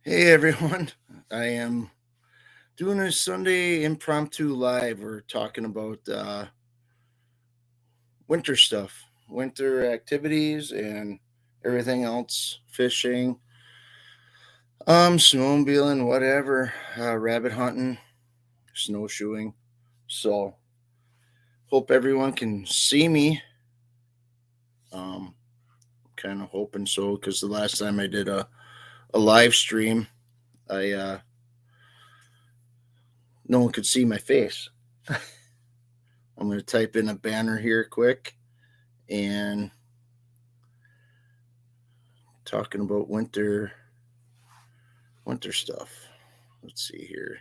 Hey everyone, I am doing a Sunday impromptu live. We're talking about winter stuff, winter activities, and everything else fishing, snowmobiling, whatever, rabbit hunting, snowshoeing. So, hope everyone can see me. Um, kind of hoping so because the last time I did a live stream, I no one could see my face. I'm going to type in a banner here quick and talking about winter stuff. Let's see here.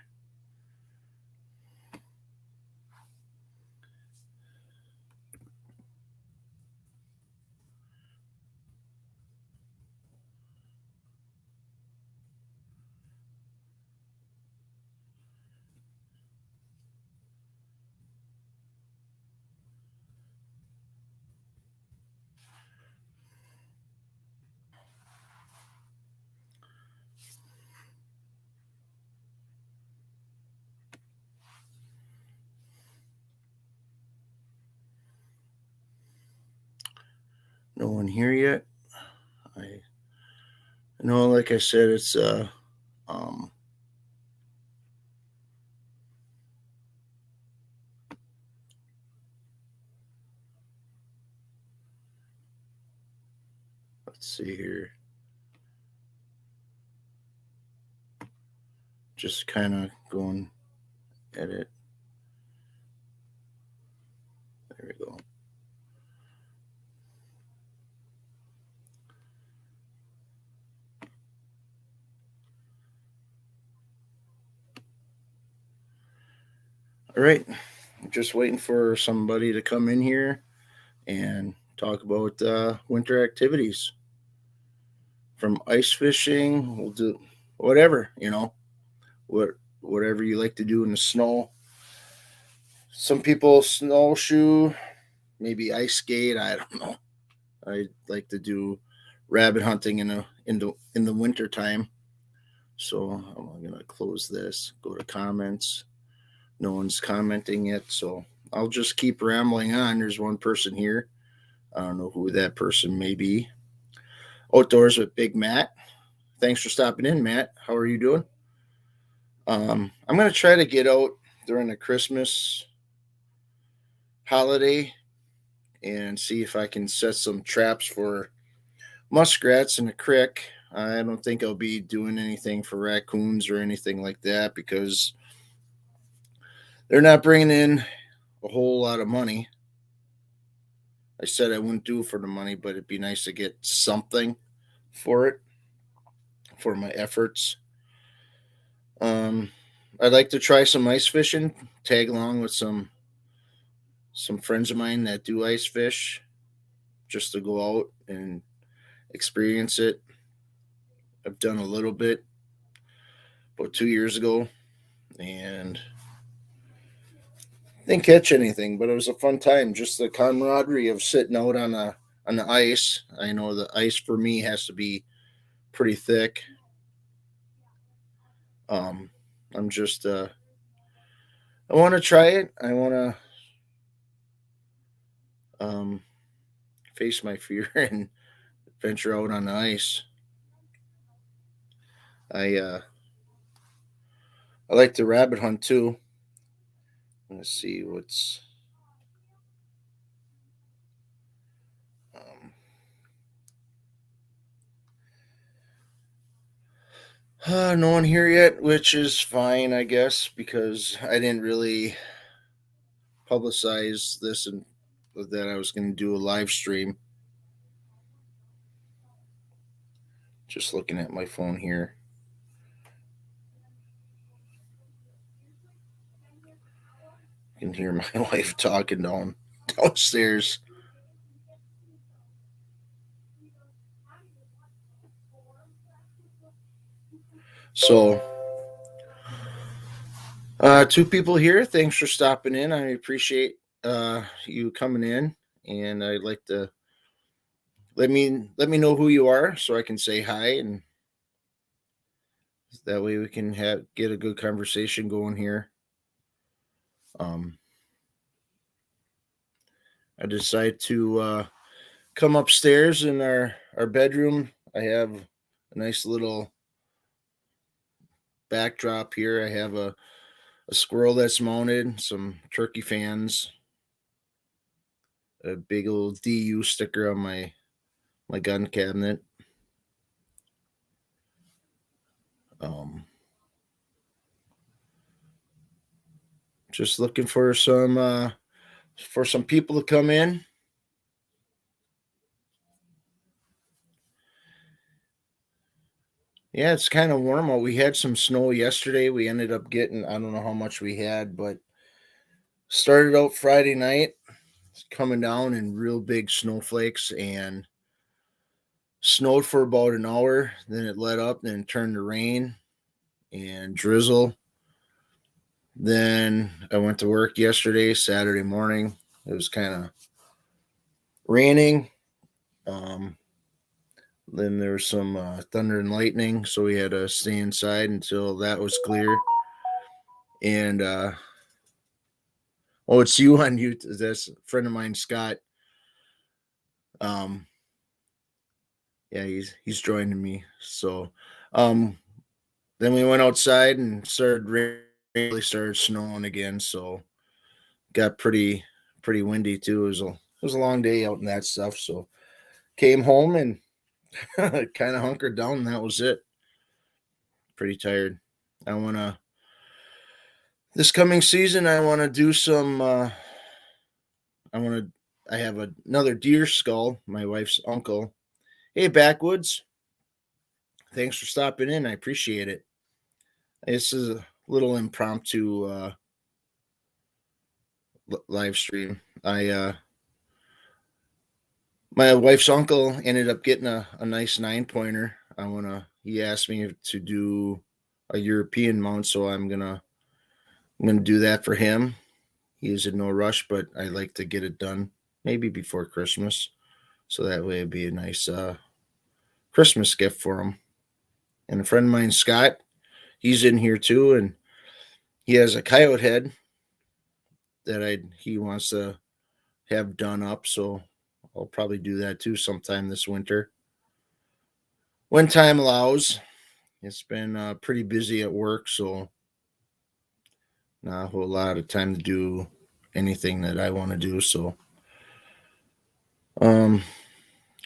No one here yet. I know, like I said, it's um let's see here. Just kind of going at it. There we go. All right. Just waiting for somebody to come in here and talk about winter activities. From ice fishing, we'll do whatever, whatever you like to do in the snow. Some people snowshoe, maybe ice skate. I don't know. I like to do rabbit hunting in the winter time. So I'm gonna close this. Go to comments. No one's commenting yet, so I'll just keep rambling on. There's one person here. I don't know who that person may be. Outdoors with Big Matt. Thanks for stopping in, Matt. How are you doing? I'm gonna try to get out during the Christmas holiday and see if I can set some traps for muskrats in the creek. I don't think I'll be doing anything for raccoons or anything like that because they're not bringing in a whole lot of money. I said I wouldn't do it for the money, but it'd be nice to get something for it, for my efforts. Um, I'd like to try some ice fishing, tag along with some friends of mine that do ice fish, just to go out and experience it. I've done a little bit about 2 years ago, and didn't catch anything, but it was a fun time. Just the camaraderie of sitting out on the ice. I know the ice for me has to be pretty thick. Um, I'm just I want to try it. I want to um, face my fear and venture out on the ice. I uh, I like to rabbit hunt too. Let's see what's um, no one here yet, which is fine, I guess, because I didn't really publicize this and that I was going to do a live stream. Just looking at my phone here. I can hear my wife talking downstairs. So, two people here. Thanks for stopping in. I appreciate you coming in, and I'd like to let me know who you are so I can say hi and That way we can get a good conversation going here. Um, I decided to come upstairs in our bedroom. I have a nice little backdrop here. I have a squirrel that's mounted, some turkey fans, a big old DU sticker on my gun cabinet. Um, just looking for some people to come in. Yeah, it's kind of warm out. We had some snow yesterday. We ended up getting, I don't know how much we had, but started out Friday night, coming down in real big snowflakes and snowed for about an hour. Then it let up, then it turned to rain and drizzle. Then I went to work yesterday, Saturday morning. It was kind of raining. Um, then there was some thunder and lightning, so we had to stay inside until that was clear. And oh, it's you on you. That's a friend of mine, Scott. Um, yeah, he's joining me. So, um, then we went outside and really started snowing again. So got pretty windy too. It was a long day out and that stuff. So came home and kind of hunkered down. And that was it. Pretty tired. I wanna this coming season. I want to do some. I want to. I have another deer skull. My wife's uncle. Hey, Backwoods. Thanks for stopping in. I appreciate it. This is a little impromptu live stream. I My wife's uncle ended up getting a nice 9 pointer. He asked me to do a European mount, so I'm gonna do that for him. He is in no rush, but I like to get it done maybe before Christmas. So that way it'd be a nice Christmas gift for him. And a friend of mine, Scott, he's in here too, and he has a coyote head that he wants to have done up. So I'll probably do that too sometime this winter when time allows. It's been pretty busy at work, so not a whole lot of time to do anything that I want to do. So, um,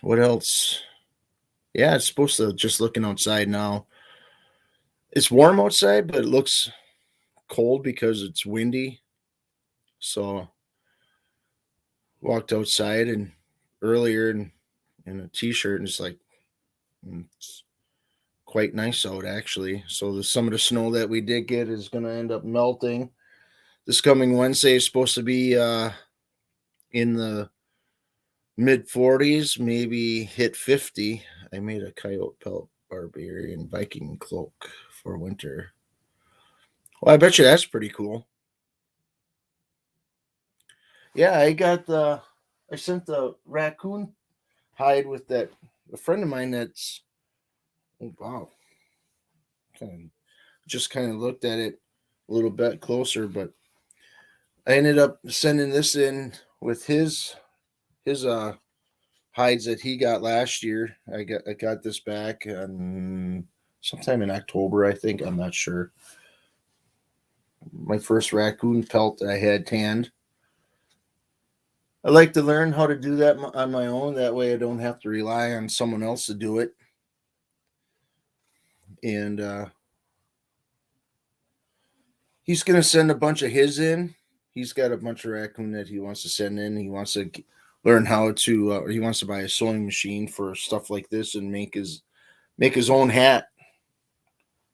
what else? Yeah, it's supposed to just looking outside now. It's warm outside, but it looks cold because it's windy. So walked outside and earlier in a t-shirt and it's like it's quite nice out actually. So some of the snow that we did get is going to end up melting. This coming Wednesday is supposed to be in the mid 40s, maybe hit 50. I made a coyote pelt barbarian Viking cloak for winter. Well, I bet you that's pretty cool. Yeah, I sent the raccoon hide with that a friend of mine that's oh wow. Kind of just kind of looked at it a little bit closer, but I ended up sending this in with his hides that he got last year. I got this back sometime in October, I think. I'm not sure. My first raccoon pelt I had tanned. I like to learn how to do that on my own. That way, I don't have to rely on someone else to do it. And he's gonna send a bunch of his in. He's got a bunch of raccoon that he wants to send in. He wants to learn how to. He wants to buy a sewing machine for stuff like this and make his own hat,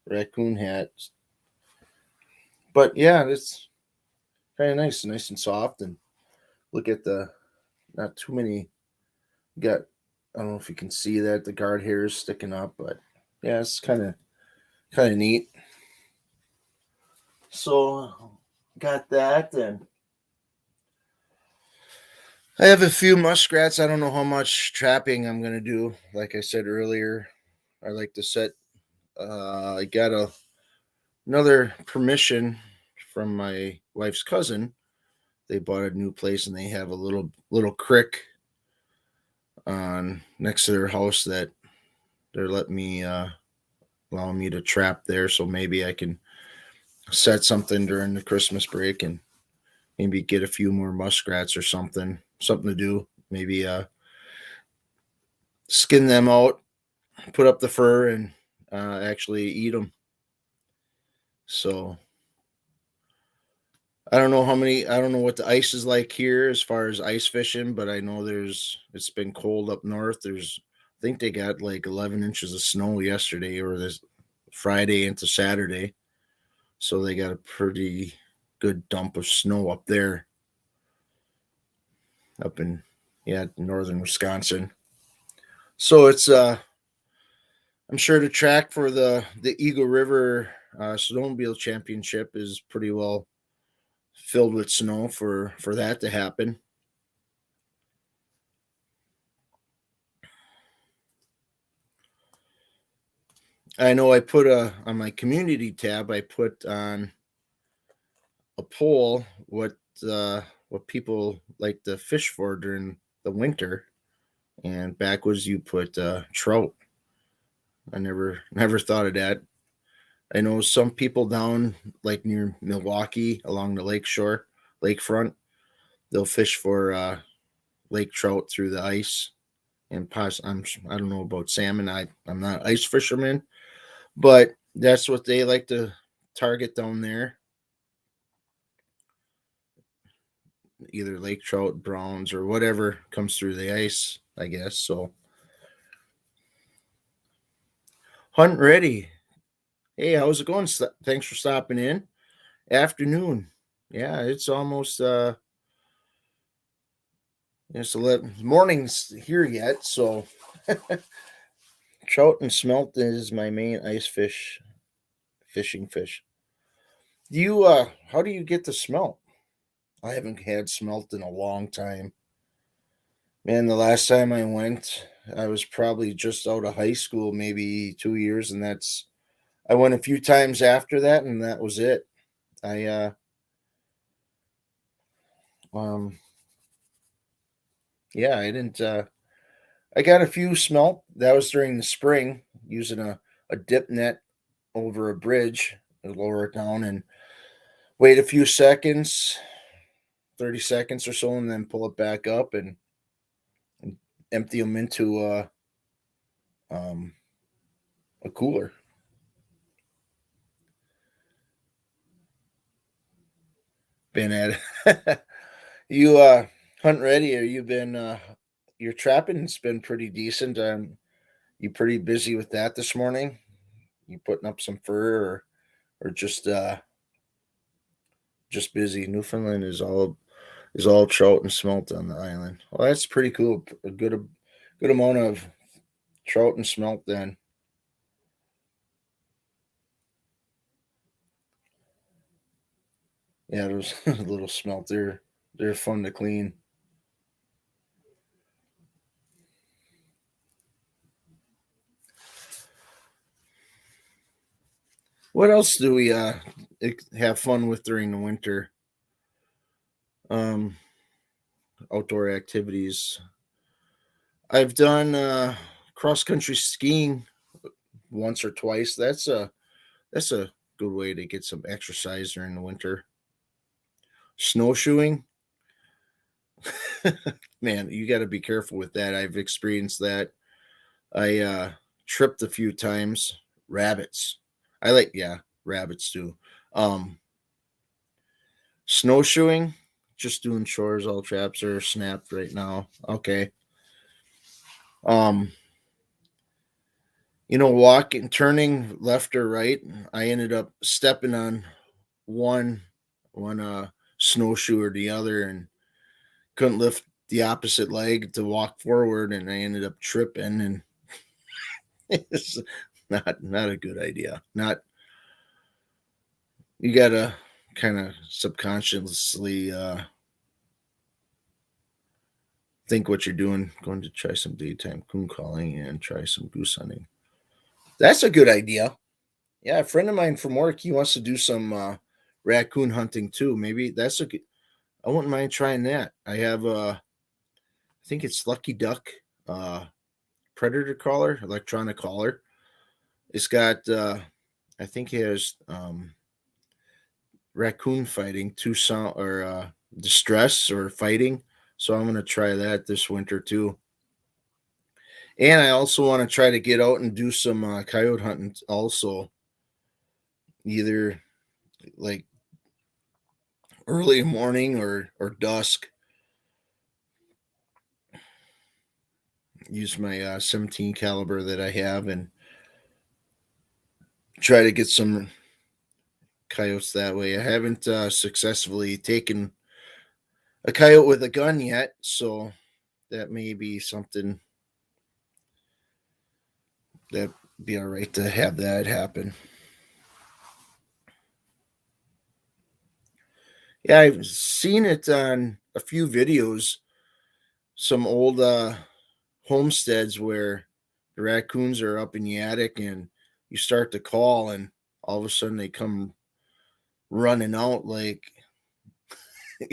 raccoon hat. But yeah, it's kind of nice and soft. And look at the not too many. Got I don't know if you can see that the guard hair is sticking up, but yeah, it's kind of neat. So got that, and I have a few muskrats. I don't know how much trapping I'm gonna do. Like I said earlier, I like to set I got another permission from my wife's cousin. They bought a new place and they have a little creek on next to their house that they're letting me allowing me to trap there. So maybe I can set something during the Christmas break and maybe get a few more muskrats or something to do. Maybe skin them out, put up the fur, and actually eat them. So I don't know how many. I don't know what the ice is like here as far as ice fishing, but I know it's been cold up north. I think they got like 11 inches of snow yesterday or this Friday into Saturday. So they got a pretty good dump of snow up there, up in, yeah, northern Wisconsin. So it's I'm sure the track for the Eagle River Snowmobile Championship is pretty well filled with snow for that to happen. I know I put on my community tab. I put on a poll what people like to fish for during the winter, and backwards you put trout. I never thought of that. I know some people down like near Milwaukee along the lakefront, they'll fish for lake trout through the ice. And I don't know about salmon. I'm not an ice fisherman, but that's what they like to target down there. Either lake trout, browns, or whatever comes through the ice, I guess. So hunt ready. Hey, how's it going? Thanks for stopping in. Afternoon. Yeah, it's almost it's 11 morning's here yet, so trout and smelt is my main fishing fish. Do you how do you get the smelt? I haven't had smelt in a long time. Man, the last time I went, I was probably just out of high school, maybe 2 years, and I went a few times after that, and that was it. I um yeah, I didn't I got a few smelt. That was during the spring, using a dip net over a bridge to lower it down and wait a few seconds, 30 seconds or so, and then pull it back up and empty them into um, a cooler. Been at it. You hunt ready, or you been your trapping's been pretty decent. You pretty busy with that this morning? You putting up some fur or just busy? Newfoundland is all trout and smelt on the island. Well, that's pretty cool. A good amount of trout and smelt then. Yeah, those little smelt, they're fun to clean. What else do we have fun with during the winter? Um, Outdoor activities. I've done cross country skiing once or twice. That's a good way to get some exercise during the winter. Snowshoeing, man, you got to be careful with that. I've experienced that. I tripped a few times. Rabbits. I like, yeah, rabbits too. Um, Snowshoeing, just doing chores. All traps are snapped right now. Okay. Um, walking, turning left or right. I ended up stepping on one one snowshoe or the other, and couldn't lift the opposite leg to walk forward, and I ended up tripping, and it's not a good idea. Not You gotta kind of subconsciously think what you're doing. Going to try some daytime coon calling and try some goose hunting. That's a good idea. Yeah, a friend of mine from work, he wants to do some raccoon hunting too. Maybe that's a good, I wouldn't mind trying that. I have I think it's Lucky Duck uh predator collar, electronic collar. It's got I think it has raccoon fighting, two sound or distress or fighting. So I'm gonna try that this winter too. And I also want to try to get out and do some coyote hunting also, either like early morning or dusk. Use my 17 caliber that I have and try to get some coyotes that way. I haven't successfully taken a coyote with a gun yet, so that may be something that be all right to have that happen. Yeah, I've seen it on a few videos, some old homesteads where the raccoons are up in the attic and you start to call and all of a sudden they come running out like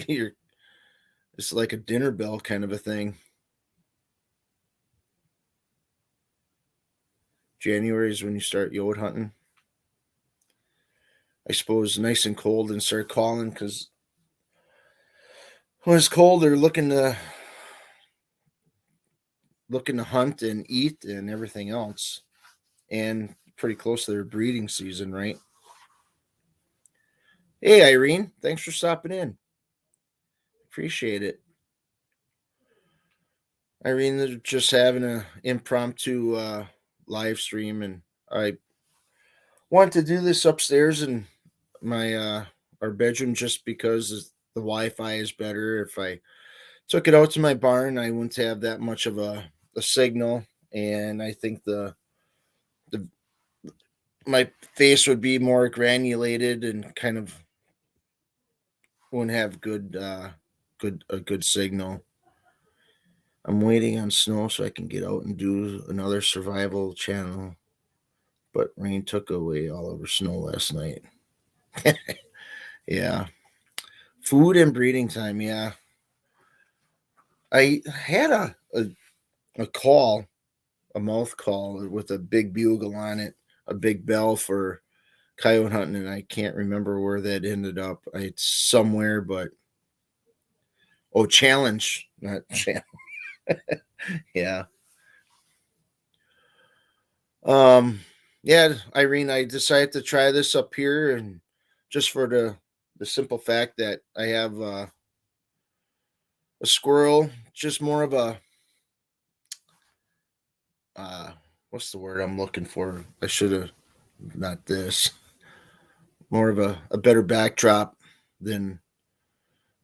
you're it's like a dinner bell kind of a thing. January is when you start yod hunting. I suppose nice and cold and start calling because when it's cold they're looking to hunt and eat and everything else. And pretty close to their breeding season, right? Hey Irene, thanks for stopping in. Appreciate it. Irene, they're just having a impromptu live stream, and I want to do this upstairs in my our bedroom just because the Wi-Fi is better. If I took it out to my barn, I wouldn't have that much of a signal, and I think the my face would be more granulated and kind of wouldn't have good signal. I'm waiting on snow so I can get out and do another survival channel. But rain took away all of our snow last night. Yeah. Food and breeding time. Yeah. I had a call, a mouth call with a big bugle on it, a big bell for coyote hunting, and I can't remember where that ended up. It's somewhere, but oh, challenge, not challenge. Yeah. Um, yeah, Irene, I decided to try this up here, and just for the simple fact that I have a squirrel, just more of a uh, what's the word I'm looking for? I should have not this. More of a better backdrop than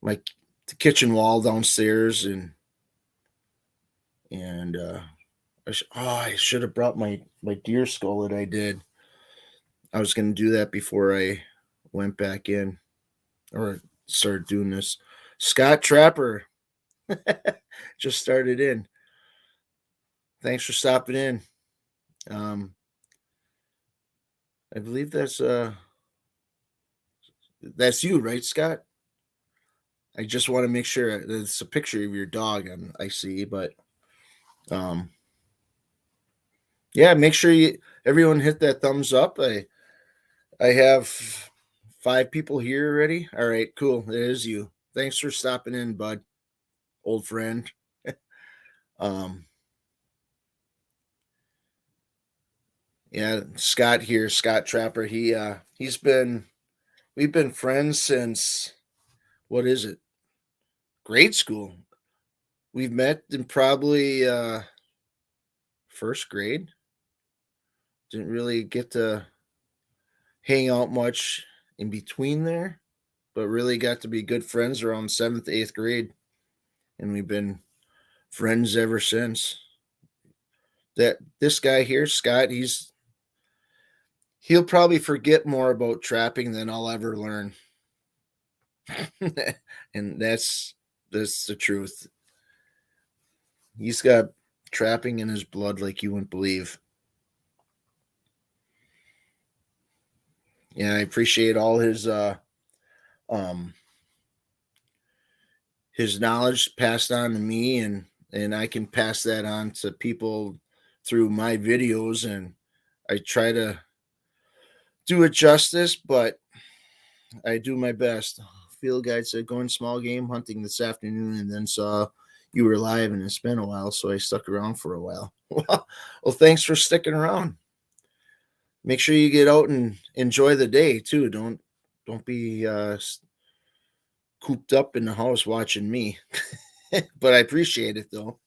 my the kitchen wall downstairs, and I should have brought my deer skull that I did. I was going to do that before I went back in or started doing this. Scott Trapper just started in. Thanks for stopping in. Um, I believe that's you, right, Scott? I just want to make sure it's a picture of your dog I see, but um, yeah, make sure you everyone hit that thumbs up. I have 5 people here already. All right, cool. It is you. Thanks for stopping in, bud, old friend. Um, yeah, Scott here, Scott Trapper. He's been we've been friends since what is it? Grade school. We've met in probably first grade. Didn't really get to hang out much in between there, but really got to be good friends around seventh, eighth grade, and we've been friends ever since. That this guy here, Scott, he'll probably forget more about trapping than I'll ever learn, and that's the truth. He's got trapping in his blood like you wouldn't believe. Yeah, I appreciate all um his knowledge passed on to me, and I can pass that on to people through my videos, and I try to do it justice, but I do my best. Field guide said going small game hunting this afternoon, and then saw you were live, and it's been a while, so I stuck around for a while. Well, thanks for sticking around. Make sure you get out and enjoy the day too. Don't be cooped up in the house watching me. But I appreciate it though.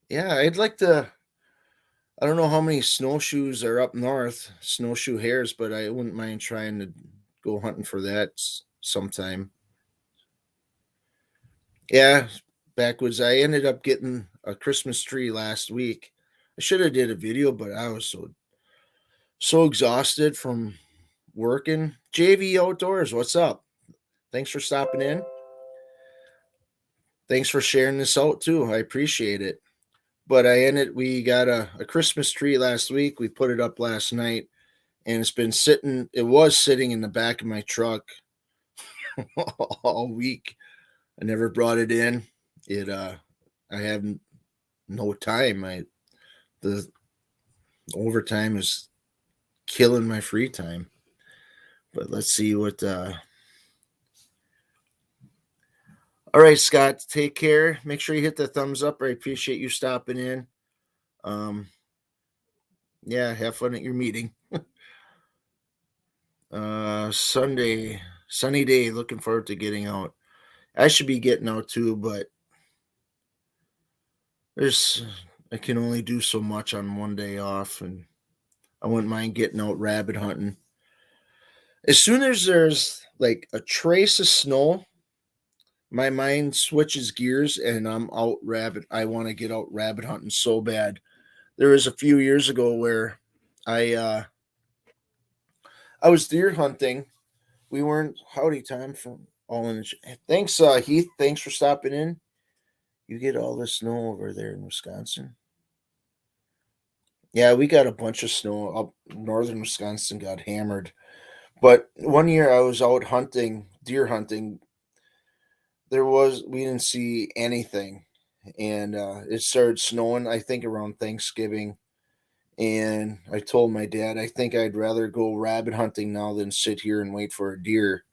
Yeah, I'd like to. I don't know how many snowshoes are up north, snowshoe hares, but I wouldn't mind trying to go hunting for that sometime. Yeah, backwoods. I ended up getting a Christmas tree last week. I should have did a video, but I was so exhausted from working. JV Outdoors, what's up? Thanks for stopping in. Thanks for sharing this out too. I appreciate it. But we got a Christmas tree last week. We put it up last night, and it was sitting in the back of my truck all week. I never brought it in. I have no time. The overtime is killing my free time. But let's see what. All right, Scott, take care. Make sure you hit the thumbs up. I appreciate you stopping in. Um, yeah, have fun at your meeting. Sunday, sunny day. Looking forward to getting out. I should be getting out too, but there's I can only do so much on one day off, and I wouldn't mind getting out rabbit hunting. As soon as there's like a trace of snow, my mind switches gears and I'm out rabbit. I want to get out rabbit hunting so bad. There was a few years ago where I uh I was deer hunting. We weren't howdy time from all in. Thanks, Heath. Thanks for stopping in. You get all the snow over there in Wisconsin. Yeah, we got a bunch of snow up northern Wisconsin. Got hammered. But one year I was out hunting, deer hunting. We didn't see anything, and it started snowing. I think around Thanksgiving, and I told my dad I think I'd rather go rabbit hunting now than sit here and wait for a deer,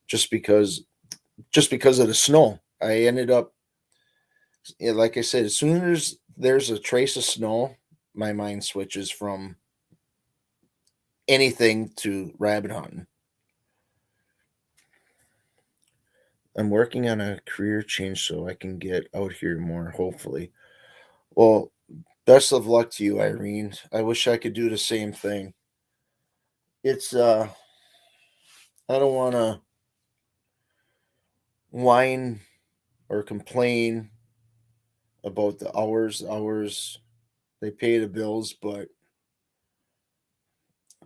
just because of the snow. I ended up, yeah, like I said, as soon as there's a trace of snow, my mind switches from anything to rabbit hunting. I'm working on a career change so I can get out here more, hopefully. Well, best of luck to you, Irene. I wish I could do the same thing. It's I don't want to whine or complain about the hours. The hours they pay the bills, but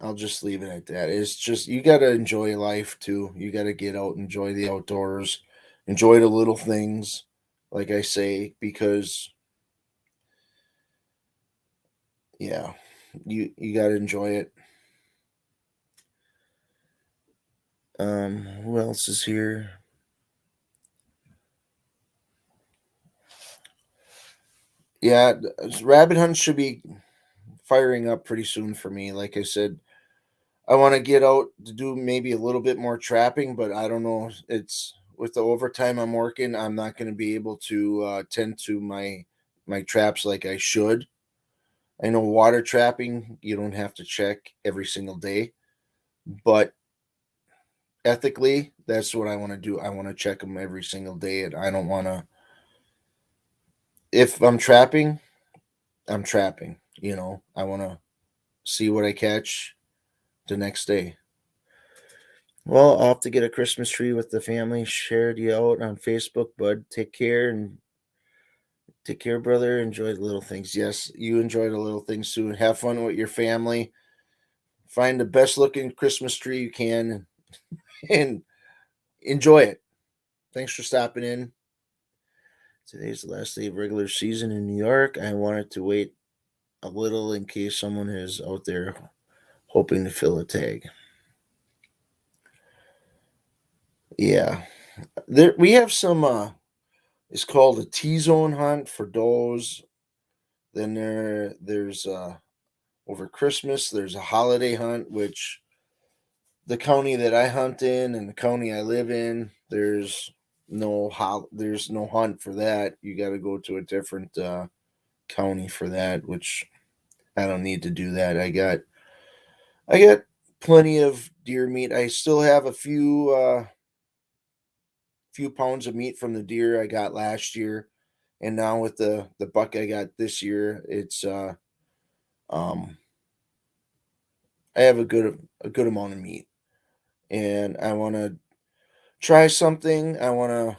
I'll just leave it at that. It's just you got to enjoy life too. You got to get out, enjoy the outdoors, enjoy the little things, like I say, because yeah, you got to enjoy it. Who else is here? Yeah, rabbit hunt should be firing up pretty soon for me. Like I said, I want to get out to do maybe a little bit more trapping, but I don't know. It's with the overtime I'm working, I'm not going to be able to tend to my traps like I should. I know water trapping, you don't have to check every single day, but ethically, that's what I want to do. I want to check them every single day, and I don't want to. If I'm trapping, I'm trapping. I want to see what I catch the next day. Well, I'll have to get a Christmas tree with the family. Shared you out on Facebook, bud. Take care, brother. Enjoy the little things. Yes, you enjoy the little things too. Have fun with your family. Find the best looking Christmas tree you can and enjoy it. Thanks for stopping in. Today's the last day of regular season in New York. I wanted to wait a little in case someone is out there hoping to fill a tag. Yeah. We have some it's called a T-zone hunt for does. Then there's over Christmas there's a holiday hunt, which the county that I hunt in and the county I live in, there's no hunt for that. You got to go to a different county for that, which I don't need to do that. I got plenty of deer meat. I still have a few pounds of meat from the deer I got last year, and now with the buck I got this year, it's um I have a good amount of meat, and I want to try something. I want to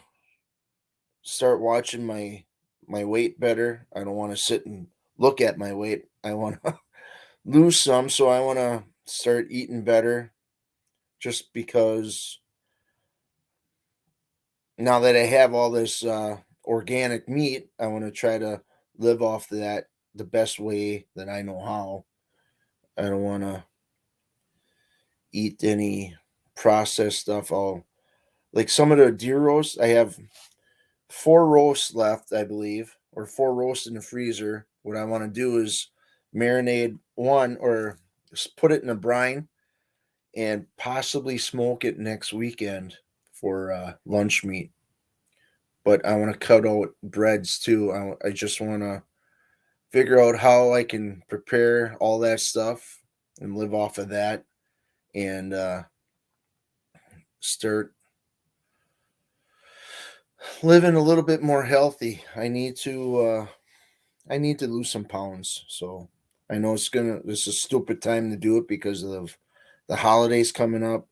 start watching my weight better. I don't want to sit and look at my weight. I want to lose some, so I want to start eating better just because now that I have all this organic meat, I want to try to live off that the best way that I know how. I don't want to eat any processed stuff. All like some of the deer roasts, I have 4 roasts left, I believe, or 4 roasts in the freezer. What I want to do is marinate one or just put it in a brine and possibly smoke it next weekend for lunch meat. But I want to cut out breads too. I just want to figure out how I can prepare all that stuff and live off of that and start living a little bit more healthy. I need to lose some pounds. So I know this is a stupid time to do it because of the holidays coming up.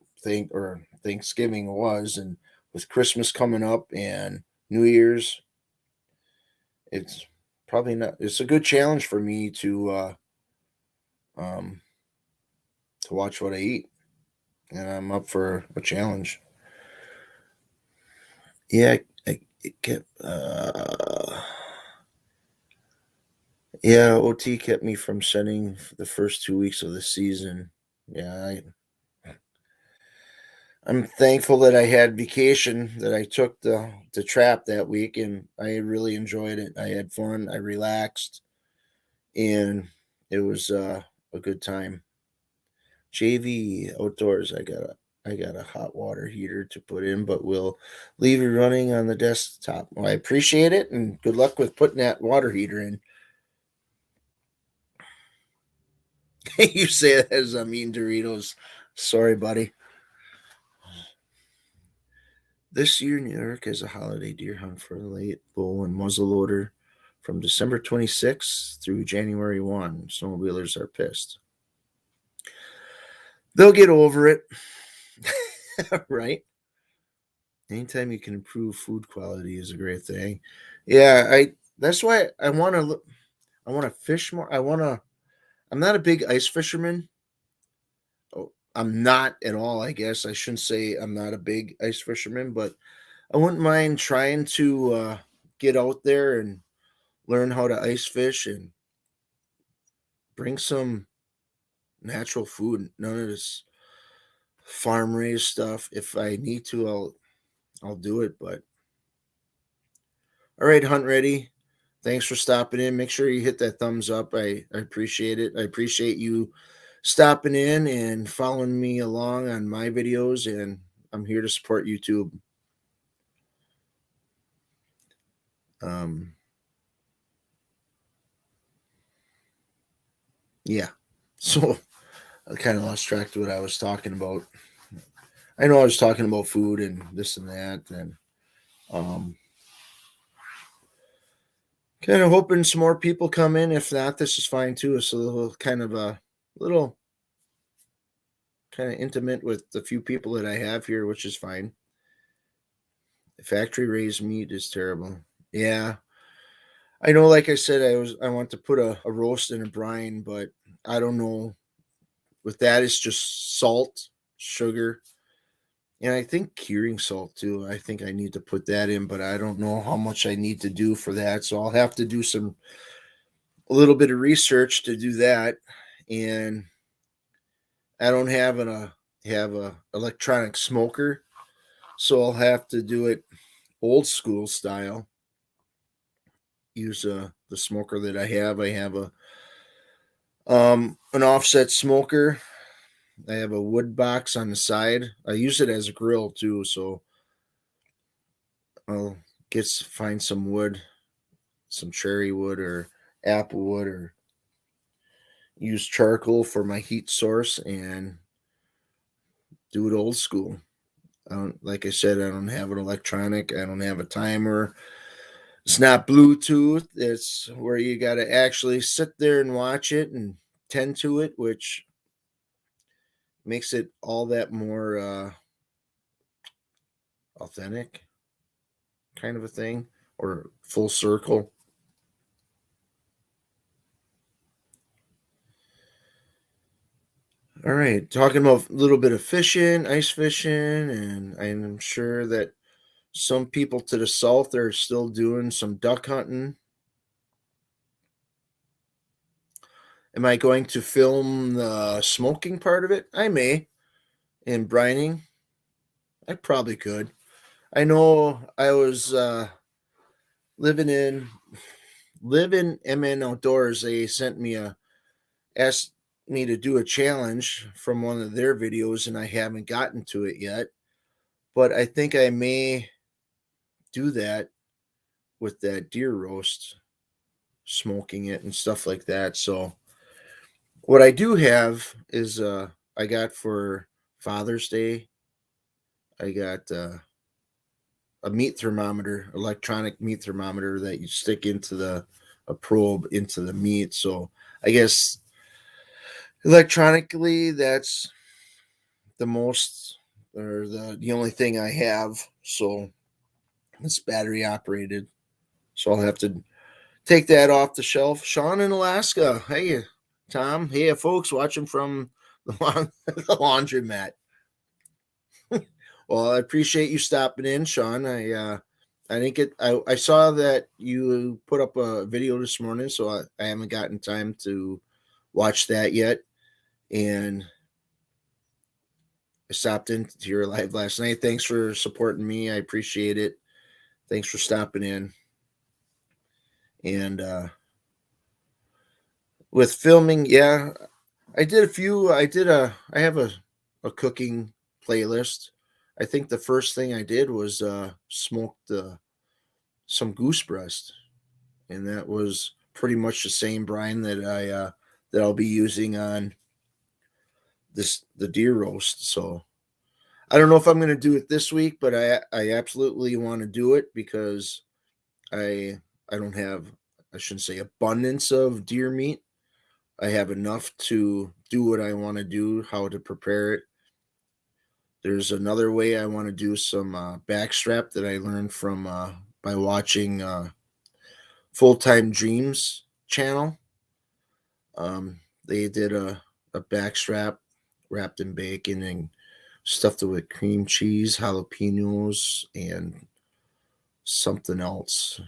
Thanksgiving was, and with Christmas coming up and New Year's, it's probably not. It's a good challenge for me um to watch what I eat, and I'm up for a challenge. Yeah, it kept. Yeah, OT kept me from setting the first 2 weeks of the season. Yeah, I'm thankful that I had vacation, that I took the trap that week, and I really enjoyed it. I had fun, I relaxed, and it was a good time. JV outdoors. I got a hot water heater to put in, but we'll leave it running on the desktop. Well, I appreciate it, and good luck with putting that water heater in. You say that as I'm eating Doritos. Sorry, buddy. This year, New York has a holiday deer hunt for the late bull and muzzleloader from December 26th through January 1. Snowmobilers are pissed. They'll get over it, right? Anytime you can improve food quality is a great thing. Yeah, I. That's why I want to. I want to fish more. I'm not a big ice fisherman. Oh, I'm not at all. I guess I shouldn't say I'm not a big ice fisherman, but I wouldn't mind trying to get out there and learn how to ice fish and bring some natural food. None of this farm raised stuff. If I need to, I'll do it. But all right, Hunt Ready. Thanks for stopping in. Make sure you hit that thumbs up. I appreciate it. I appreciate you stopping in and following me along on my videos. And I'm here to support YouTube. Um, yeah. So I kind of lost track of what I was talking about. I know I was talking about food and this and that, and um, kind of hoping some more people come in. If not, this is fine too. It's a little kind of intimate with the few people that I have here, which is fine. Factory raised meat is terrible. Yeah, I know. Like I said, I want to put a roast in a brine, but I don't know. With that, it's just salt, sugar, and I think curing salt too. I think I need to put that in, but I don't know how much I need to do for that. So I'll have to do some a little bit of research to do that, and I don't have a electronic smoker, so I'll have to do it old school style. Use the smoker that I have. I have a an offset smoker. I have a wood box on the side. I use it as a grill too, so I'll find some wood, some cherry wood or apple wood, or use charcoal for my heat source and do it old school. I don't, like I said, I don't have an electronic. I don't have a timer. It's not Bluetooth. It's where you got to actually sit there and watch it and tend to it, which makes it all that more authentic, kind of a thing, or full circle. All right, talking about a little bit of fishing, ice fishing, and I'm sure that some people to the south are still doing some duck hunting. Am I going to film the smoking part of it? I may. And brining, I probably could. I know I was living in MN Outdoors. They sent me asked me to do a challenge from one of their videos, and I haven't gotten to it yet. But I think I may do that with that deer roast, smoking it and stuff like that. So what I do have is I got for Father's Day, I got a meat thermometer, electronic meat thermometer that you stick into a probe into the meat. So I guess electronically that's the most, or the only thing I have. So it's battery operated. So I'll have to take that off the shelf. Sean in Alaska. Hey, Tom. Hey, folks, watching from the laundromat. Well, I appreciate you stopping in, Sean. I didn't get. I saw that you put up a video this morning, so I haven't gotten time to watch that yet. And I stopped into your live last night. Thanks for supporting me. I appreciate it. Thanks for stopping in. And with filming, yeah, I did a few. I have a cooking playlist. I think the first thing I did was smoked some goose breast, and that was pretty much the same brine that I'll be using on the deer roast. So I don't know if I'm going to do it this week, but I absolutely want to do it because I I don't have, I shouldn't say abundance of deer meat. I have enough to do what I want to do, how to prepare it. There's another way I want to do some backstrap that I learned from by watching Full Time Dreams channel. They did a backstrap wrapped in bacon and stuffed it with cream cheese, jalapenos, and something else.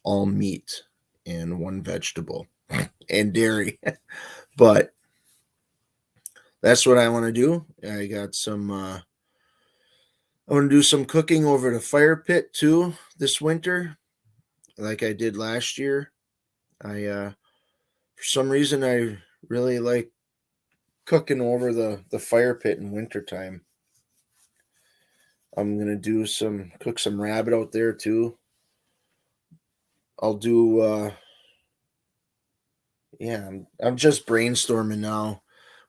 All meat and one vegetable and dairy. But that's what I want to do. I got some. I want to do some cooking over the fire pit too this winter, like I did last year. I for some reason I really like cooking over the fire pit in wintertime. I'm gonna cook some rabbit out there too. I'll do yeah, I'm just brainstorming now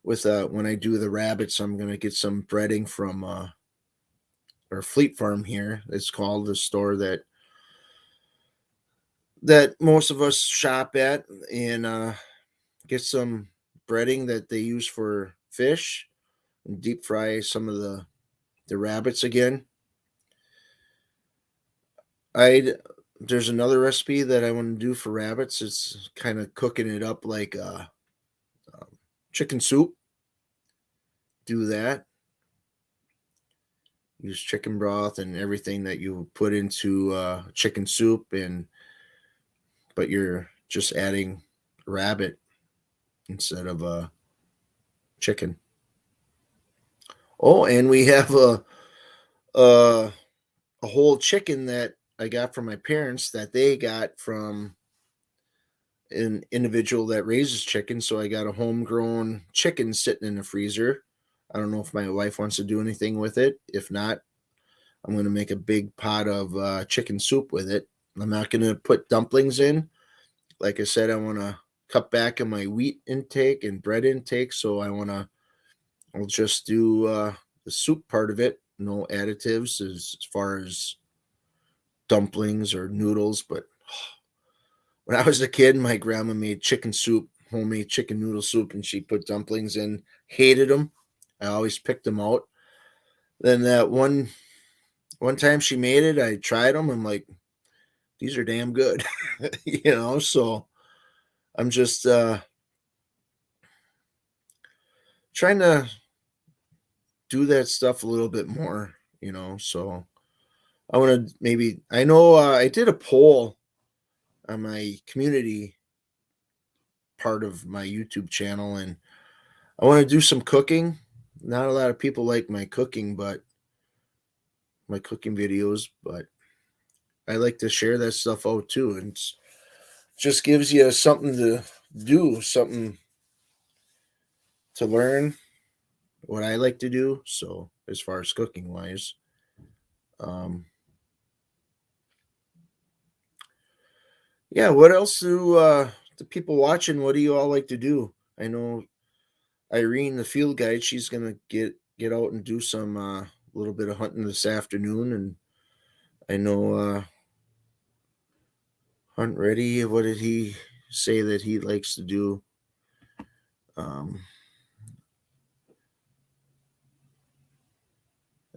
with when I do the rabbits. I'm gonna get some breading from or Fleet Farm here. It's called the store that most of us shop at, and get some breading that they use for fish and deep fry some of the rabbits again. I There's another recipe that I want to do for rabbits. It's kind of cooking it up like chicken soup. Do that. Use chicken broth and everything that you put into chicken soup, and but you're just adding rabbit instead of a chicken. Oh, and we have a a whole chicken that I got from my parents that they got from an individual that raises chicken. So I got a homegrown chicken sitting in the freezer. I don't know if my wife wants to do anything with it. If not, I'm going to make a big pot of chicken soup with it. I'm not going to put dumplings in. Like I said, I want to cut back on my wheat intake and bread intake. So I'll just do the soup part of it. No additives as far as dumplings or noodles. But when I was a kid, my grandma made chicken soup, homemade chicken noodle soup, and she put dumplings in. Hated them. I always picked them out. Then that one time she made it, I tried them. I'm like, these are damn good, So I'm just trying to do that stuff a little bit more. So I want to maybe. I know I did a poll on my community part of my YouTube channel, and I want to do some cooking. Not a lot of people like my cooking videos, but I like to share that stuff out too, and just gives you something to do, something to learn. What I like to do. So as far as cooking wise, um, yeah. What else do the people watching? What do you all like to do? I know Irene, the field guide, she's gonna get out and do some little bit of hunting this afternoon, and I know Hunt Ready. What did he say that he likes to do? Um,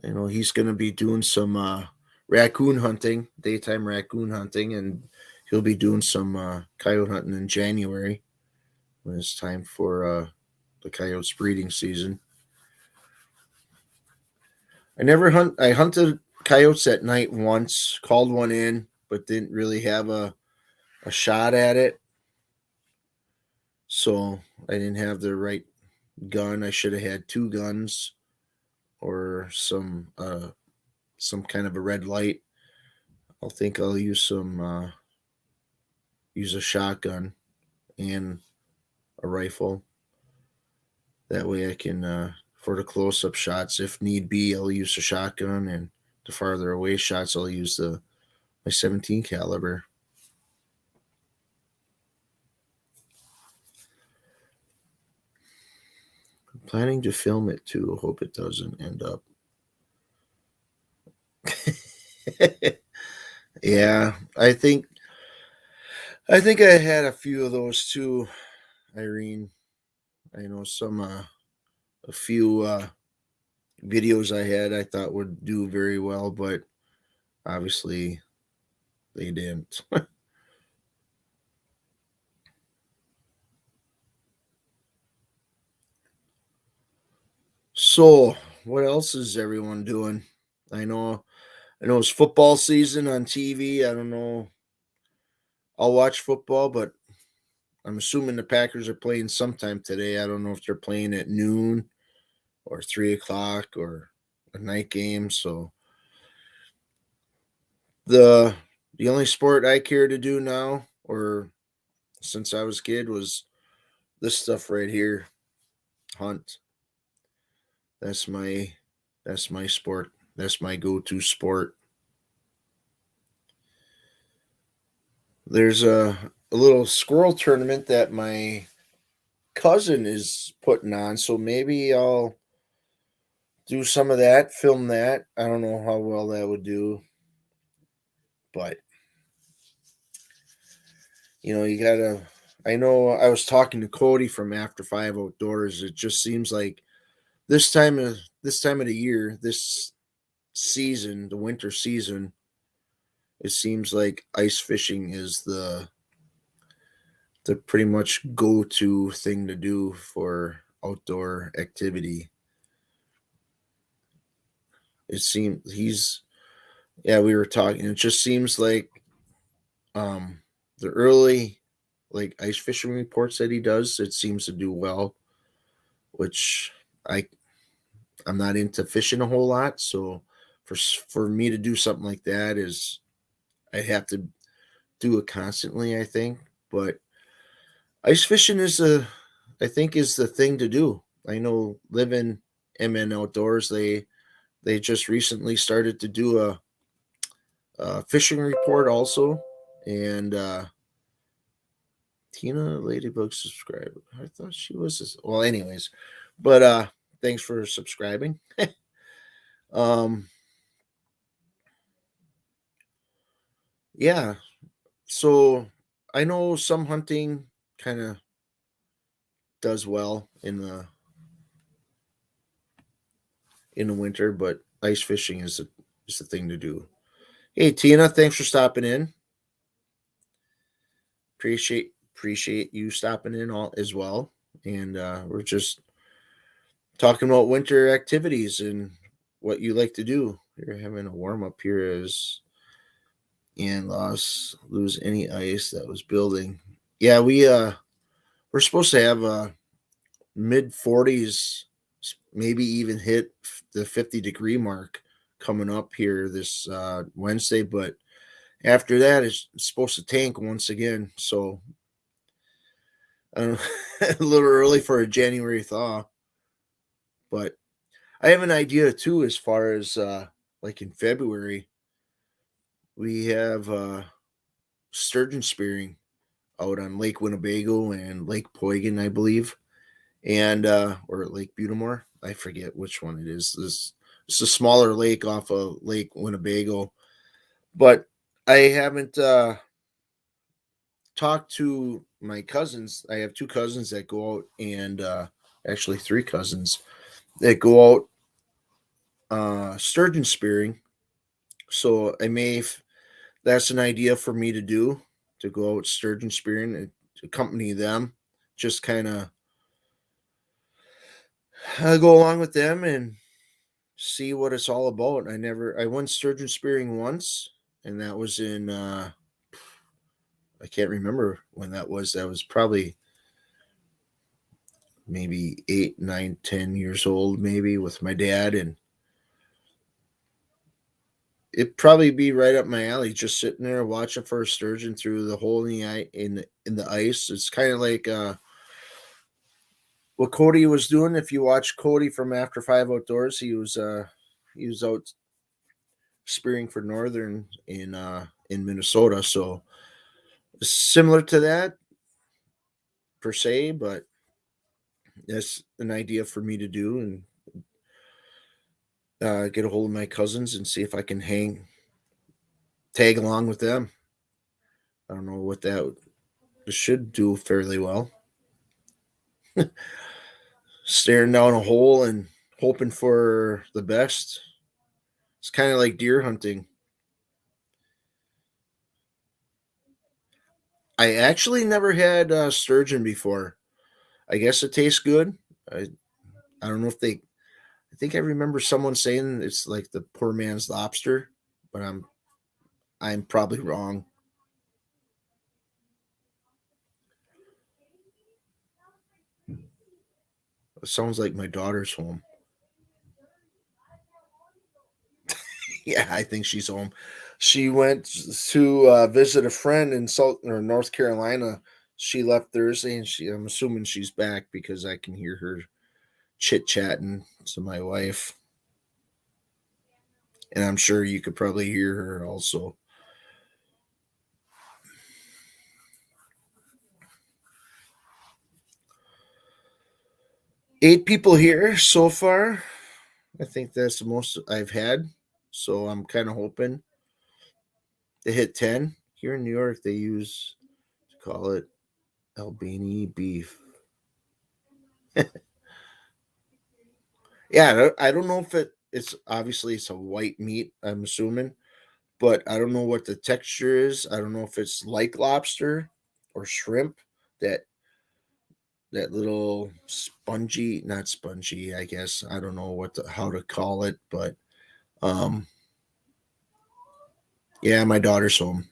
I know he's gonna be doing some raccoon hunting, daytime raccoon hunting, and he'll be doing some coyote hunting in January when it's time for the coyotes breeding season. I hunted coyotes at night once, called one in, but didn't really have a shot at it. So I didn't have the right gun. I should have had two guns or some kind of a red light. I'll use a shotgun and a rifle. That way I can for the close up shots, if need be, I'll use a shotgun, and the farther away shots I'll use my 17 caliber. I'm planning to film it too. Hope it doesn't end up. Yeah, I think I had a few of those too, Irene. I know a few videos I had I thought would do very well, but obviously they didn't. So, what else is everyone doing? I know I know it's football season on TV. I don't know. I'll watch football, but I'm assuming the Packers are playing sometime today. I don't know if they're playing at noon or 3 o'clock or a night game. So the the only sport I care to do now, or since I was a kid, was this stuff right here, hunt. That's my that's my sport. That's my go-to sport. There's a little squirrel tournament that my cousin is putting on, so maybe I'll do some of that, film that. I don't know how well that would do, but you gotta. I know I was talking to Cody from After Five Outdoors. It just seems like this time of the year, this season, the winter season, it seems like ice fishing is the pretty much go-to thing to do for outdoor activity. It seems he's yeah, we were talking. It just seems like um the early like ice fishing reports that he does. It seems to do well, which I I'm not into fishing a whole lot, so for me to do something like that is I have to do it constantly, I think. But ice fishing I think is the thing to do. I know living MN Outdoors, they just recently started to do a fishing report also, and Tina Ladybug subscribe. I thought she was well. Anyways, but thanks for subscribing. um, yeah. So I know some hunting kind of does well in the winter, but ice fishing is the thing to do. Hey Tina, thanks for stopping in. Appreciate you stopping in all as well. And we're just talking about winter activities and what you like to do. You're having a warm up here as and lose any ice that was building. Yeah, we're supposed to have mid 40s, maybe even hit the 50-degree mark coming up here this Wednesday, but after that it's supposed to tank once again. So a little early for a January thaw, but I have an idea too as far as like in February we have sturgeon spearing out on Lake Winnebago and Lake Poygan, I believe, and or Lake Butamore. I forget which one it is. This it's a smaller lake off of Lake Winnebago, but I haven't talked to my cousins. I have two cousins that go out and actually three cousins that go out sturgeon spearing. So that's an idea for me to do to go out sturgeon spearing and accompany them. Just kind of go along with them and see what it's all about. I went sturgeon spearing once, and that was in I can't remember when that was. That was probably maybe 8, 9, 10 years old, maybe with my dad, and it'd probably be right up my alley. Just sitting there watching for a sturgeon through the hole in the ice. It's kind of like what Cody was doing. If you watch Cody from After Five Outdoors, he was out spearing for Northern in Minnesota. So similar to that per se, but that's an idea for me to do and get a hold of my cousins and see if I can tag along with them. I don't know what that should do fairly well. Staring down a hole and hoping for the best. It's kind of like deer hunting. I actually never had sturgeon before. I guess it tastes good. I I don't know if they. I think I remember someone saying it's like the poor man's lobster, but I'm probably wrong. It sounds like my daughter's home. Yeah, I think she's home. She went to visit a friend in South or North Carolina. She left Thursday, and I'm assuming she's back because I can hear her chit chatting to my wife, and I'm sure you could probably hear her also. 8 people here so far. I think that's the most I've had. So I'm kind of hoping to hit 10. Here in New York, they use to call it Albany beef. Yeah, I don't know if it's obviously it's a white meat, I'm assuming, but I don't know what the texture is. I don't know if it's like lobster or shrimp, that that little spongy, not spongy, I guess. I don't know how to call it, but um yeah, my daughter's home.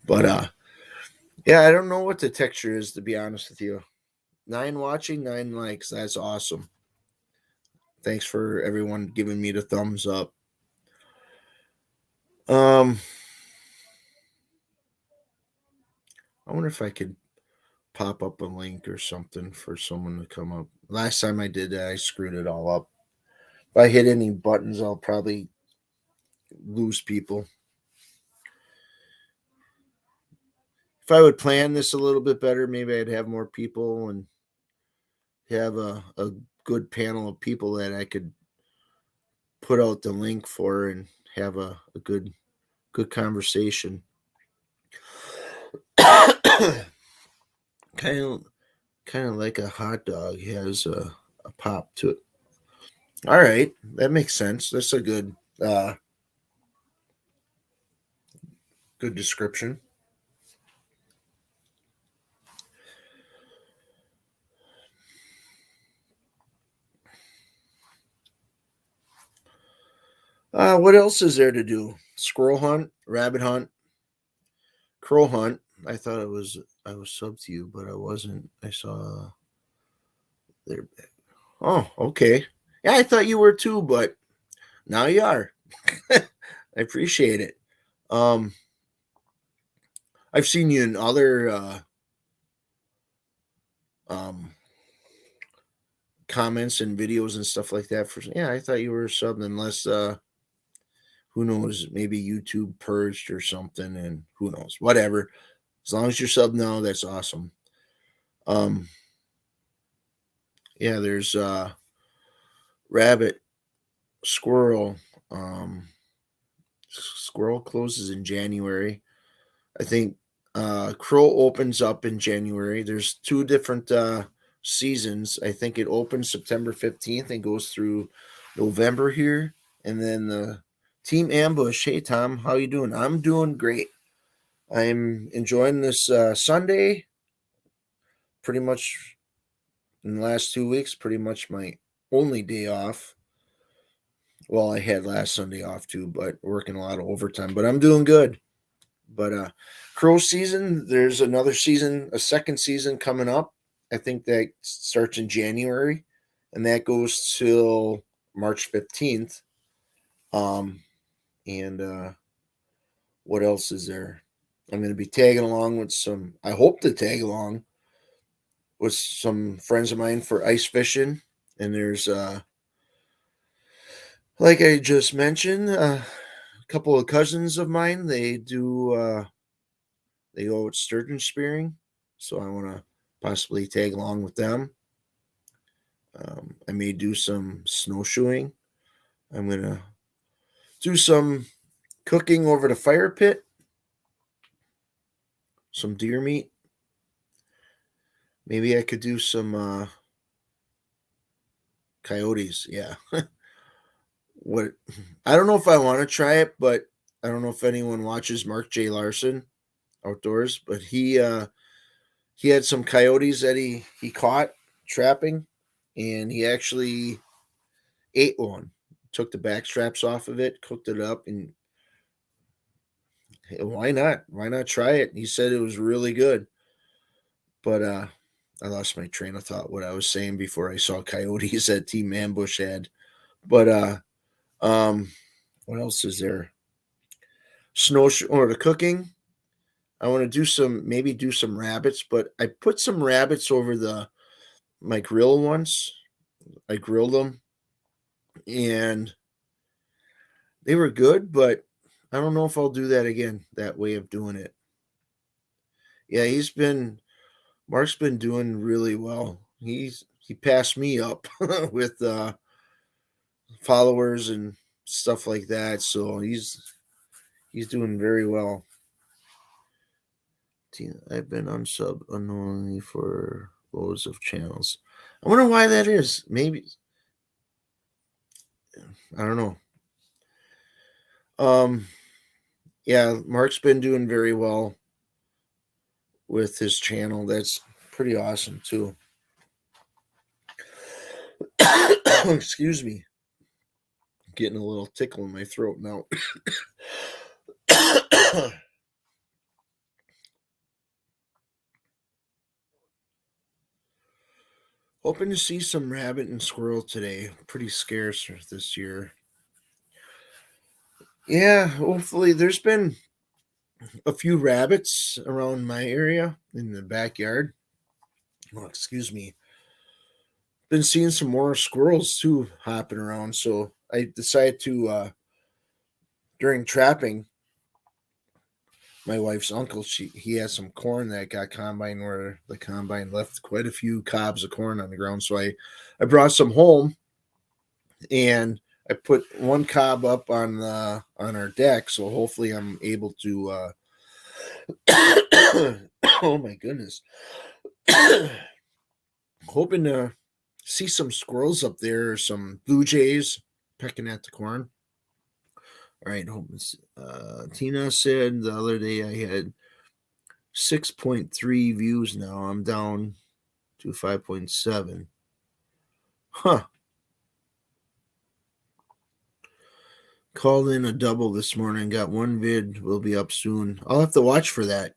But yeah, I don't know what the texture is, to be honest with you. 9 watching, 9 likes. That's awesome. Thanks for everyone giving me the thumbs up. I wonder if I could pop up a link or something for someone to come up. Last time I did that, I screwed it all up. If I hit any buttons, I'll probably lose people. If I would plan this a little bit better, maybe I'd have more people and have a good panel of people that I could put out the link for and have a good conversation. kind of kind of like a hot dog has a pop to it. All right, that makes sense. That's a good description. What else is there to do? Squirrel hunt, rabbit hunt, crow hunt. I thought I was sub to you, but I wasn't. I saw there. Oh, okay. Yeah, I thought you were too, but now you are. I appreciate it. Um, I've seen you in other um comments and videos and stuff like that. For yeah, I thought you were sub, unless who knows, maybe YouTube purged or something, and who knows, whatever. As long as you're sub now, that's awesome. Um, yeah, there's rabbit, squirrel. Squirrel closes in January. I think crow opens up in January. There's two different seasons. I think it opens September 15th and goes through November here. And then the team ambush. Hey Tom, how you doing? I'm doing great. I'm enjoying this Sunday. Pretty much in the last 2 weeks, pretty much my only day off. Well, I had last Sunday off too, but working a lot of overtime. But I'm doing good. But crow season, there's another season, a second season coming up. I think that starts in January, and that goes till March 15th. Um, and what else is there? I'm going to be tagging along with some. I hope to tag along with some friends of mine for ice fishing. And there's, like I just mentioned, a couple of cousins of mine. They do. They go with sturgeon spearing, so I want to possibly tag along with them. I may do some snowshoeing. I'm gonna do some cooking over the fire pit, some deer meat. Maybe I could do some coyotes. Yeah. What? I don't know if I want to try it, but I don't know if anyone watches Mark J. Larson Outdoors, but he had some coyotes that he caught trapping, and he actually ate one. Took the back straps off of it, cooked it up, and hey, why not? Why not try it? He said it was really good. But I lost my train of thought what I was saying before I saw coyotes that Team Ambush had. But um what else is there? Snow or the cooking. I want to do some, maybe do some rabbits, but I put some rabbits over the my grill once. I grilled them and they were good, but I don't know if I'll do that again, that way of doing it. Yeah, Mark's been doing really well. He passed me up with followers and stuff like that, so he's doing very well. I've been unsub unknowingly for loads of channels. I wonder why that is. Maybe I don't know. Um, yeah, Mark's been doing very well with his channel. That's pretty awesome too. Excuse me, getting a little tickle in my throat now. Hoping to see some rabbit and squirrel today. Pretty scarce this year. Yeah, hopefully there's been a few rabbits around my area in the backyard. Oh, excuse me. Been seeing some more squirrels too hopping around, so I decided to during trapping, my wife's uncle, he has some corn that got combine where the combine left quite a few cobs of corn on the ground. So I brought some home and I put one cob up on our deck. So hopefully I'm able to oh my goodness. Hoping to see some squirrels up there or some blue jays pecking at the corn. All right, Tina said the other day I had 6.3 views now. I'm down to 5.7. Huh. Called in a double this morning. Got one vid. Will be up soon. I'll have to watch for that.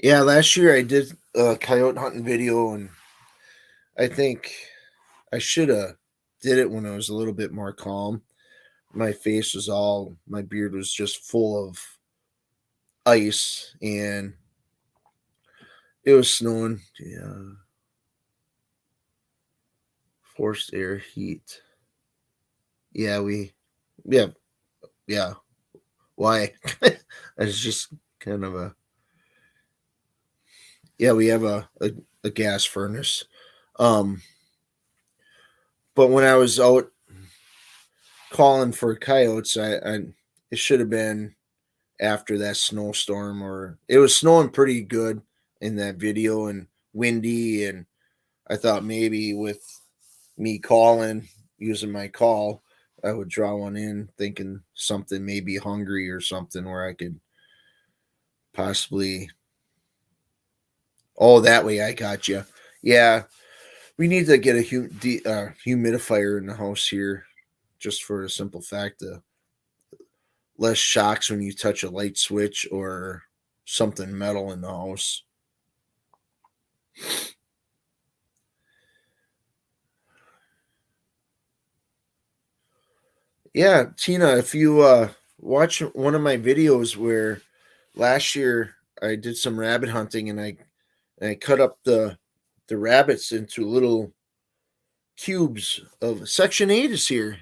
Yeah, last year I did a coyote hunting video, and I think I should have did it when I was a little bit more calm. My face was my beard was just full of ice, and it was snowing. Yeah, forced air heat. Yeah, yeah, yeah. Why? It's just kind of yeah. We have a gas furnace. Um, but when I was out calling for coyotes, I it should have been after that snowstorm, or it was snowing pretty good in that video and windy, and I thought maybe with me calling using my call, I would draw one in, thinking something maybe hungry or something where I could possibly. Oh, that way I got you. Yeah, we need to get a humidifier in the house here, just for the simple fact of less shocks when you touch a light switch or something metal in the house. Yeah, Tina, if you watch one of my videos where last year I did some rabbit hunting and I cut up the rabbits into little cubes of Section 8 is here.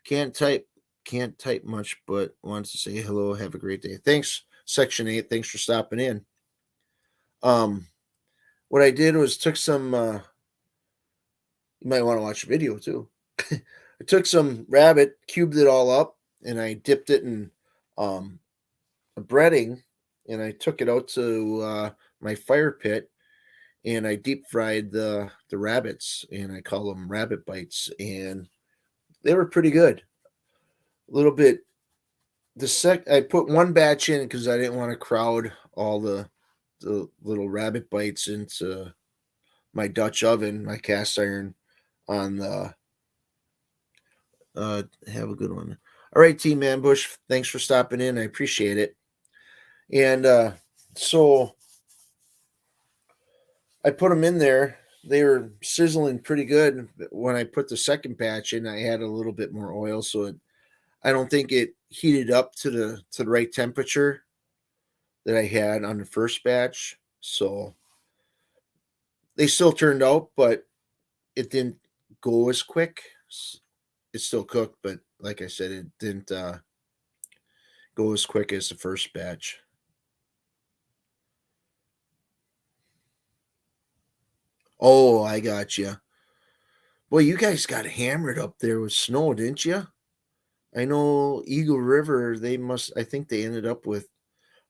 Can't type can't type much, but wants to say hello, have a great day. Thanks, Section 8. Thanks for stopping in. Um what I did was took some you might want to watch the video too. I took some rabbit, cubed it all up, and I dipped it in um a breading, and I took it out to my fire pit, and I deep fried the rabbits, and I call them rabbit bites, and they were pretty good. A little bit. I put one batch in because I didn't want to crowd all the little rabbit bites into my Dutch oven, my cast iron on the. Have a good one. All right, Team Ambush. Thanks for stopping in. I appreciate it. And so I put them in there. They were sizzling pretty good. When I put the second batch in, I had a little bit more oil, so I don't think it heated up to the right temperature that I had on the first batch. So they still turned out, but it didn't go as quick. It's still cooked, but like I said, it didn't go as quick as the first batch. Oh, I got you. Boy, you guys got hammered up there with snow, didn't you? I know Eagle River, I think they ended up with,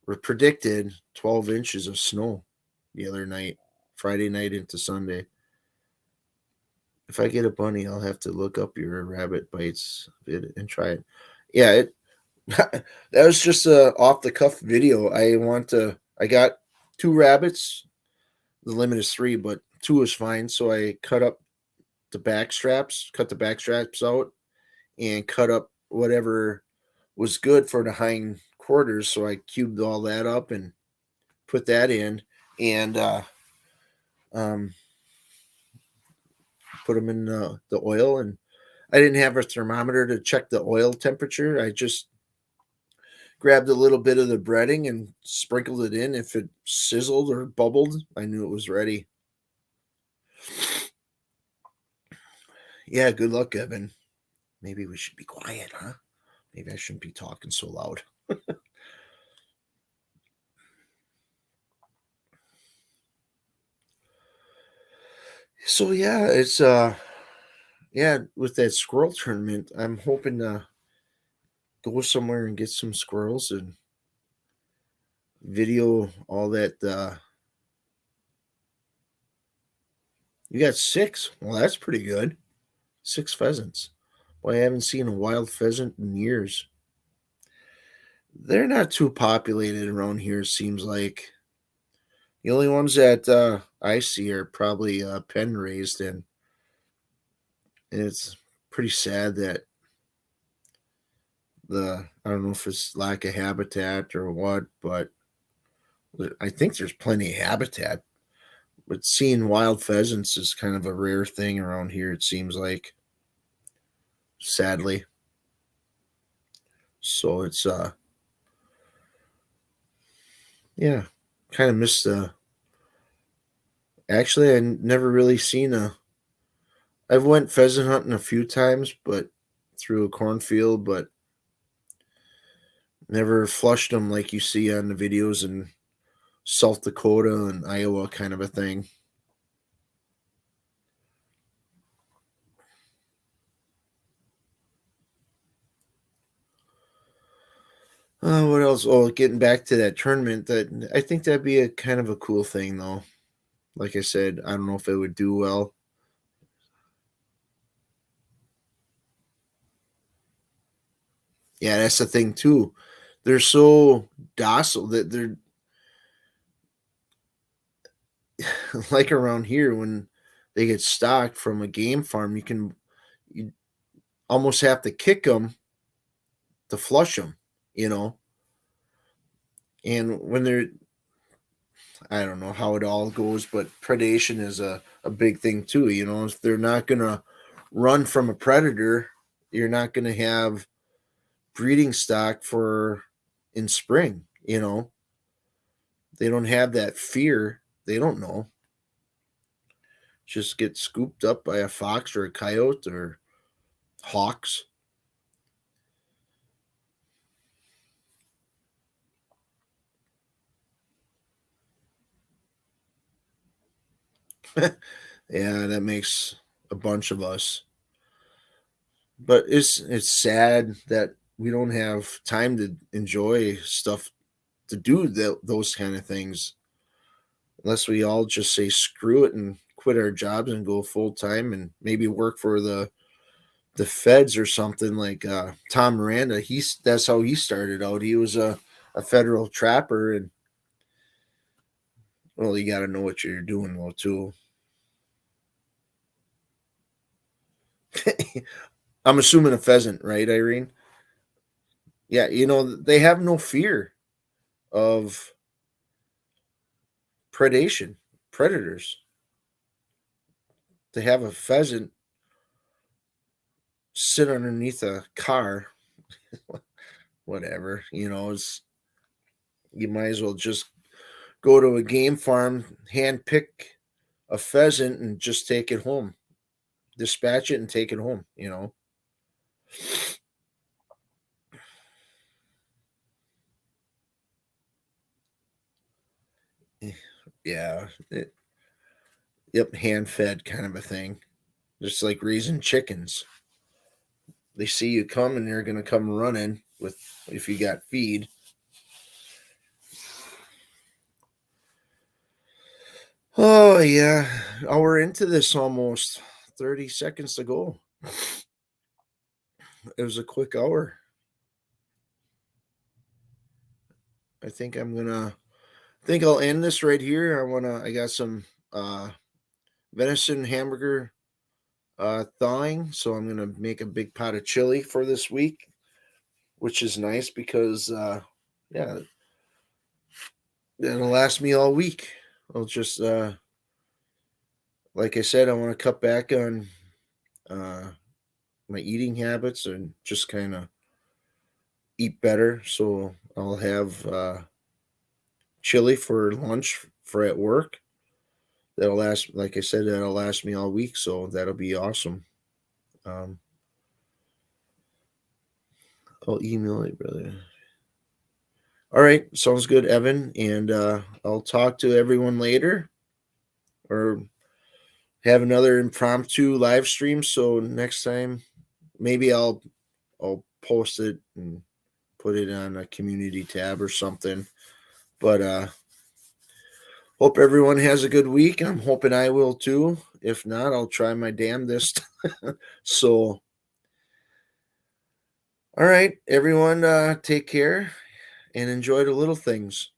or predicted 12 inches of snow the other night, Friday night into Sunday. If I get a bunny, I'll have to look up your rabbit bites and try it. Yeah, that was just a off the cuff video. I got two rabbits. The limit is three, but two is fine. So I cut the back straps out, and cut up whatever was good for the hind quarters. So I cubed all that up and put that in. and um, put them in the oil. And I didn't have a thermometer to check the oil temperature. I just grabbed a little bit of the breading and sprinkled it in. If it sizzled or bubbled, I knew it was ready. Yeah, good luck, Evan. Maybe we should be quiet, huh? Maybe I shouldn't be talking so loud. So yeah, it's yeah, with that squirrel tournament, I'm hoping to go somewhere and get some squirrels and video all that. You got six. Well, that's pretty good. Six pheasants. Boy, I haven't seen a wild pheasant in years. They're not too populated around here, seems like. The only ones that I see are probably pen raised, and it's pretty sad that I don't know if it's lack of habitat or what, but I think there's plenty of habitat. But seeing wild pheasants is kind of a rare thing around here, it seems like, sadly. So it's yeah, kind of missed the. Actually, I never really seen a. I've went pheasant hunting a few times, but through a cornfield, but never flushed them like you see on the videos in South Dakota and Iowa, kind of a thing. What else? Oh, getting back to that tournament, that I think that'd be a kind of a cool thing, though. Like I said, I don't know if it would do well. Yeah, that's the thing too. They're so docile that they're like around here when they get stocked from a game farm. You almost have to kick them to flush them, you know. And when they're, I don't know how it all goes, but predation is a big thing too. You know, if they're not gonna run from a predator, you're not gonna have breeding stock for in spring. You know, they don't have that fear. They don't know. Just get scooped up by a fox or a coyote or hawks. Yeah, that makes a bunch of us. But it's sad that we don't have time to enjoy stuff to do those kind of things unless we all just say screw it and quit our jobs and go full time and maybe work for the feds or something like Tom Miranda. That's how he started out. He was a federal trapper, and well, you got to know what you're doing though too. I'm assuming a pheasant, right, Irene? Yeah, you know they have no fear of predation, predators. To have a pheasant sit underneath a car, whatever, you know, is you might as well just go to a game farm, hand pick a pheasant, and just take it home, dispatch it, and take it home. You know, yeah, yep, hand fed kind of a thing, just like raising chickens. They see you come, and they're gonna come running with if you got feed. Oh yeah, oh, we're into this almost. 30 seconds to go. It was a quick hour. I think I'm gonna. I think I'll end this right here. I got some uh venison hamburger thawing, so I'm gonna make a big pot of chili for this week, which is nice because yeah, it'll last me all week. I'll just like I said, I want to cut back on uh, my eating habits and just kind of eat better. So I'll have chili for lunch for at work. That'll last, like I said, that'll last me all week. So that'll be awesome. Um, I'll email it, brother. All right, sounds good, Evan. And I'll talk to everyone later, or have another impromptu live stream. So next time, maybe I'll post it and put it on a community tab or something. But hope everyone has a good week. I'm hoping I will too. If not, I'll try my damnedest. So, all right, everyone, take care and enjoy the little things.